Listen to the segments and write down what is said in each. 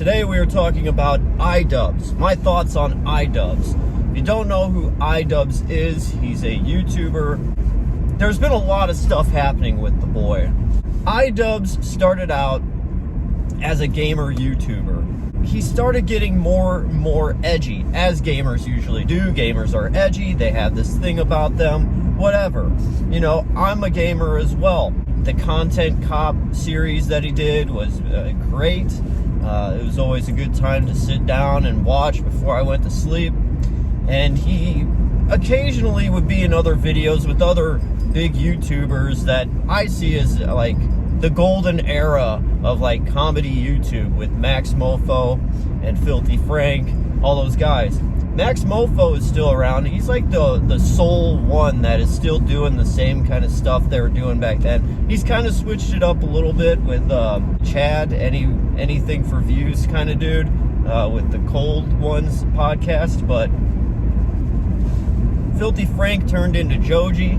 Today we are talking about Idubbbz. My thoughts on Idubbbz. If you don't know who Idubbbz is, he's a YouTuber. There's been a lot of stuff happening with the boy. Idubbbz started out as a gamer YouTuber. He started getting more and more edgy, as gamers usually do. Gamers are edgy, they have this thing about them, whatever. You know, I'm a gamer as well. The Content Cop series that he did was great. It was always a good time to sit down and watch before I went to sleep. And he occasionally would be in other videos with other big YouTubers that I see as like the golden era of like comedy YouTube, with Maxmoefoe and Filthy Frank, all those guys. Maxmoefoe is still around. He's like the sole one that is still doing the same kind of stuff they were doing back then. He's kind of switched it up a little bit with Chad, anything for views kind of dude, with the Cold Ones podcast. But Filthy Frank turned into Joji,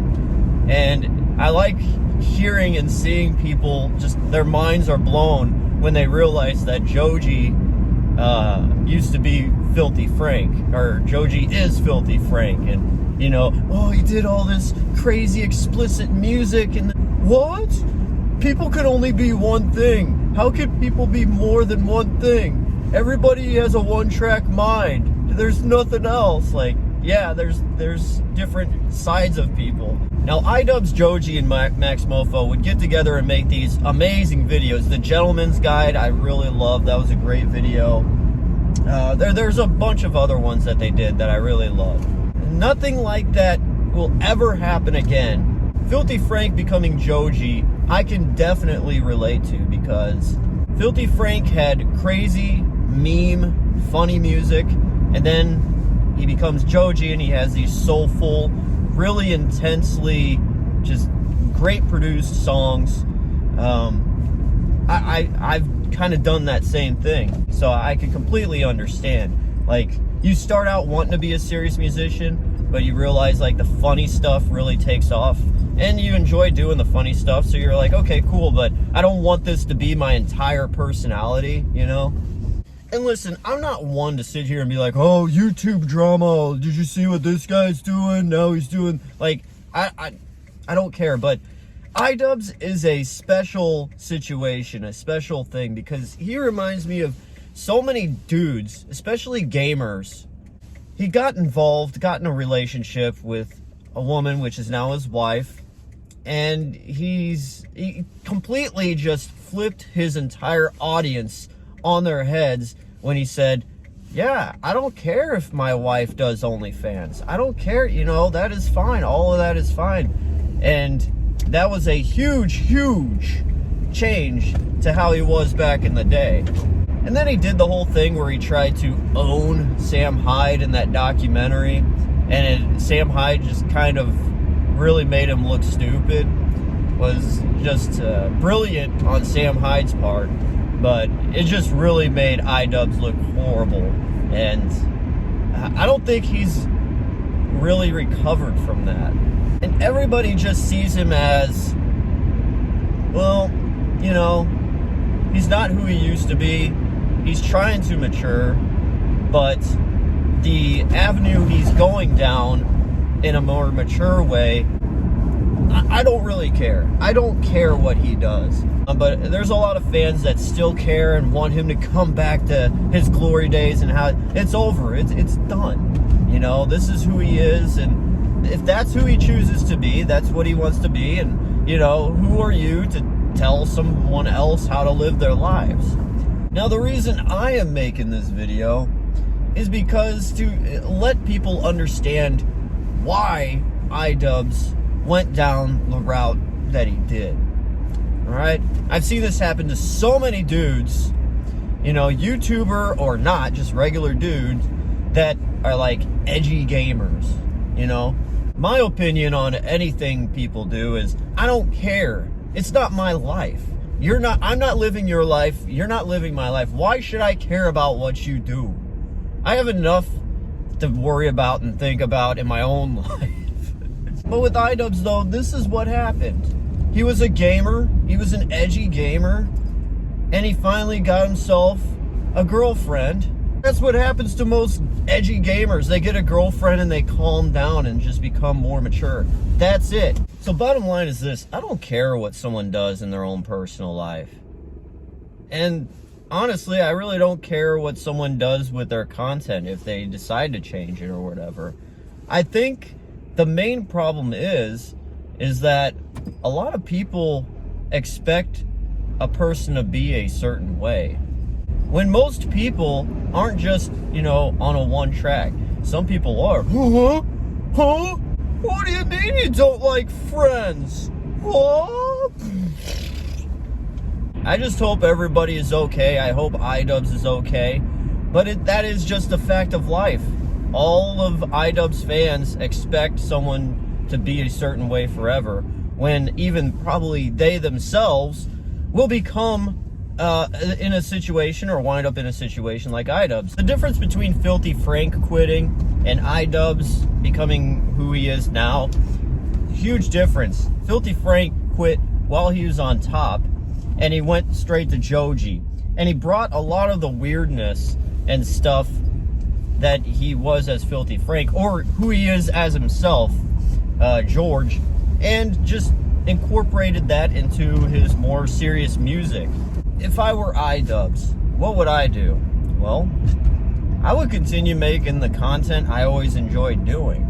and I like hearing and seeing people just, their minds are blown when they realize that Joji used to be Filthy Frank, or Joji is Filthy Frank, and you know, oh, he did all this crazy explicit music, and what? People could only be one thing. How could people be more than one thing? Everybody has a one-track mind. There's nothing else. Like, yeah, there's different sides of people. Now, Idubbbz, Joji, and Maxmoefoe would get together and make these amazing videos. The Gentleman's Guide, I really loved. That was a great video. There's a bunch of other ones that they did that I really love. Nothing like that will ever happen again. Filthy Frank becoming Joji, I can definitely relate to, because Filthy Frank had crazy, meme, funny music, and then he becomes Joji and he has these soulful, really intensely, just great produced songs. I've kind of done that same thing, so I can completely understand. Like, you start out wanting to be a serious musician, but you realize like the funny stuff really takes off, and you enjoy doing the funny stuff, so you're like, okay, cool, but I don't want this to be my entire personality, you know? And listen, I'm not one to sit here and be like, oh, YouTube drama, did you see what this guy's doing? Now he's doing, like, I don't care, but Idubbbz is a special situation, a special thing, because he reminds me of so many dudes, especially gamers. He got involved, got in a relationship with a woman, which is now his wife, and he completely just flipped his entire audience on their heads when he said, yeah, I don't care if my wife does OnlyFans. I don't care, you know, that is fine. All of that is fine. And that was a huge, huge change to how he was back in the day. And then he did the whole thing where he tried to own Sam Hyde in that documentary, and Sam Hyde just kind of really made him look stupid. Was just brilliant on Sam Hyde's part, but it just really made Idubbbz look horrible, and I don't think he's really recovered from that. And everybody just sees him as, well, you know, he's not who he used to be. He's trying to mature, but the avenue he's going down in a more mature way, I don't really care. I don't care what he does. But there's a lot of fans that still care and want him to come back to his glory days, and how it's over. It's done. You know, this is who he is, and if that's who he chooses to be, that's what he wants to be. And, you know, who are you to tell someone else how to live their lives? Now, the reason I am making this video is because to let people understand why Idubbbz went down the route that he did. Alright? I've seen this happen to so many dudes, you know, YouTuber or not, just regular dudes, that are like edgy gamers, you know? My opinion on anything people do is, I don't care. It's not my life. I'm not living your life. You're not living my life. Why should I care about what you do? I have enough to worry about and think about in my own life. But with Idubbbz, though, this is what happened. He was a gamer. He was an edgy gamer. And he finally got himself a girlfriend. That's what happens to most edgy gamers. They get a girlfriend and they calm down and just become more mature. That's it. So bottom line is this: I don't care what someone does in their own personal life. And honestly, I really don't care what someone does with their content if they decide to change it or whatever. I think the main problem is that a lot of people expect a person to be a certain way, when most people aren't just, on a one track. Some people are. Huh? What do you mean you don't like Friends? What? I just hope everybody is okay. I hope Idubbbz is okay. But that is just a fact of life. All of Idubbbz fans expect someone to be a certain way forever, when even probably they themselves will become in a situation or wind up in a situation like Idubbbz. The difference between Filthy Frank quitting and Idubbbz becoming who he is now, huge difference. Filthy Frank quit while he was on top, and he went straight to Joji, and he brought a lot of the weirdness and stuff that he was as Filthy Frank, or who he is as himself, George, and just incorporated that into his more serious music. If I were Idubbbz, what would I do? Well, I would continue making the content I always enjoyed doing.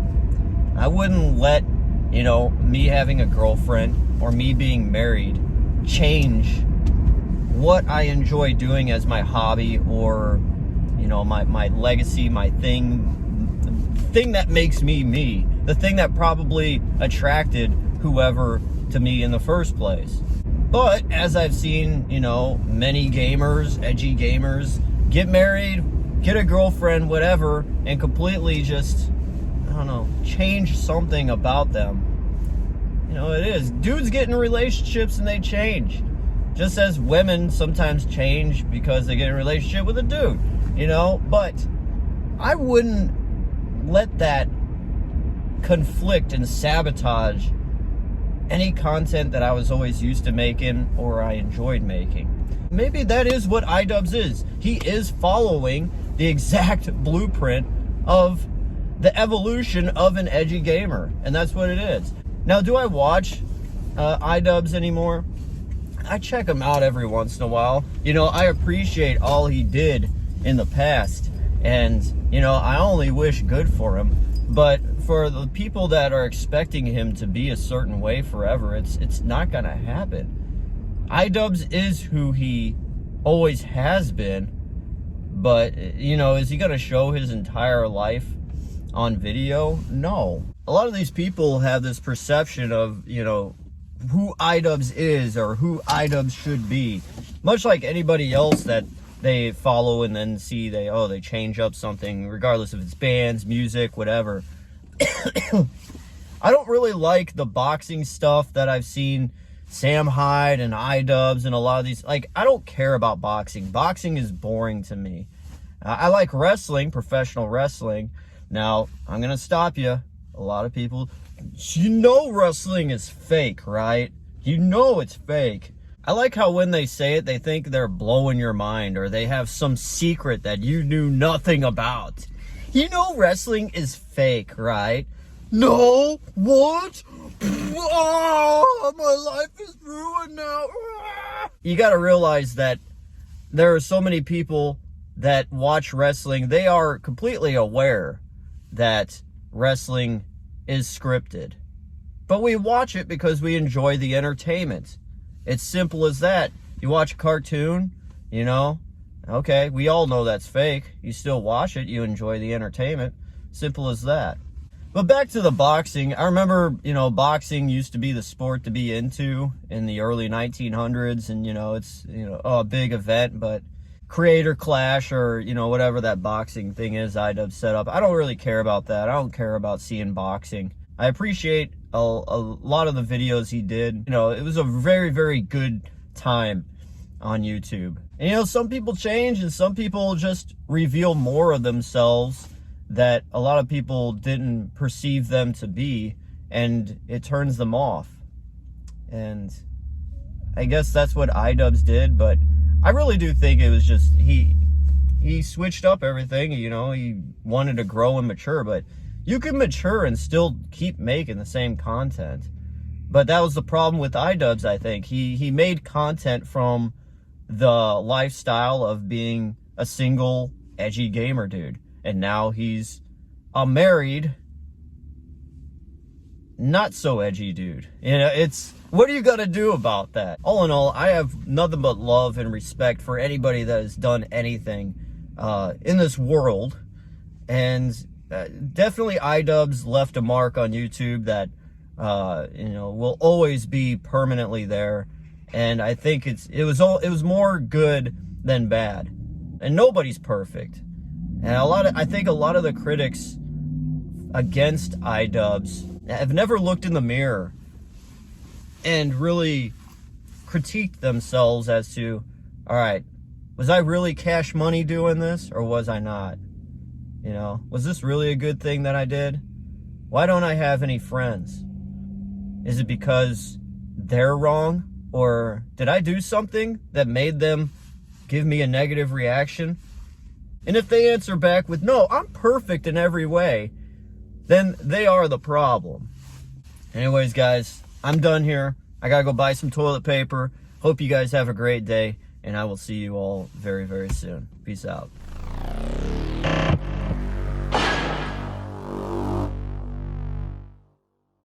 I wouldn't let, me having a girlfriend or me being married change what I enjoy doing as my hobby, or, my legacy, my thing that makes me me, the thing that probably attracted whoever to me in the first place. But as I've seen, many gamers, edgy gamers, get married, get a girlfriend, whatever, and completely just, change something about them. It is. Dudes get in relationships and they change. Just as women sometimes change because they get in a relationship with a dude, But I wouldn't let that conflict and sabotage any content that I was always used to making or I enjoyed making. Maybe that is what Idubbbz is. He is following the exact blueprint of the evolution of an edgy gamer, and that's what it is. Now, do I watch Idubbbz anymore? I check him out every once in a while. I appreciate all he did in the past, and I only wish good for him. But for the people that are expecting him to be a certain way forever, it's not gonna happen. Idubbbz is who he always has been, but is he gonna show his entire life on video? No. A lot of these people have this perception of, who Idubbbz is or who Idubbbz should be, much like anybody else that they follow and then see they change up something, regardless if it's bands, music, whatever. I don't really like the boxing stuff that I've seen Sam Hyde and Idubbbz and a lot of these. I don't care about boxing. Boxing is boring to me. I like wrestling, professional wrestling. Now, I'm going to stop you. A lot of people, wrestling is fake, right? It's fake. I like how when they say it, they think they're blowing your mind, or they have some secret that you knew nothing about. Wrestling is fake, right? No, what? Oh, my life is ruined now. You got to realize that there are so many people that watch wrestling. They are completely aware that wrestling is scripted, but we watch it because we enjoy the entertainment. It's simple as that. You watch a cartoon, okay, we all know that's fake. You still watch it, you enjoy the entertainment. Simple as that. But back to the boxing. I remember, boxing used to be the sport to be into in the early 1900s, and it's a big event. But Creator Clash, or whatever that boxing thing is Idubbbz set up, I don't really care about that. I don't care about seeing boxing. I appreciate a lot of the videos he did. It was a very, very good time on YouTube. And some people change, and some people just reveal more of themselves that a lot of people didn't perceive them to be, and it turns them off. And I guess that's what Idubbbz did, but I really do think it was just he he switched up everything. You know, he wanted to grow and mature, but you can mature and still keep making the same content. But that was the problem with Idubbbz, I think. He made content from the lifestyle of being a single, edgy gamer dude. And now he's a married, not so edgy dude. You know, it's, what are you gonna do about that? All in all, I have nothing but love and respect for anybody that has done anything in this world. And definitely Idubbbz left a mark on YouTube that you know, will always be permanently there. And I think it was more good than bad. And nobody's perfect. And I think a lot of the critics against Idubbbz have never looked in the mirror and really critiqued themselves as to, all right, was I really cash money doing this, or was I not? You know, was this really a good thing that I did? Why don't I have any friends? Is it because they're wrong? Or did I do something that made them give me a negative reaction? And if they answer back with, no, I'm perfect in every way, then they are the problem. Anyways, guys, I'm done here. I gotta go buy some toilet paper. Hope you guys have a great day, and I will see you all very, very soon. Peace out.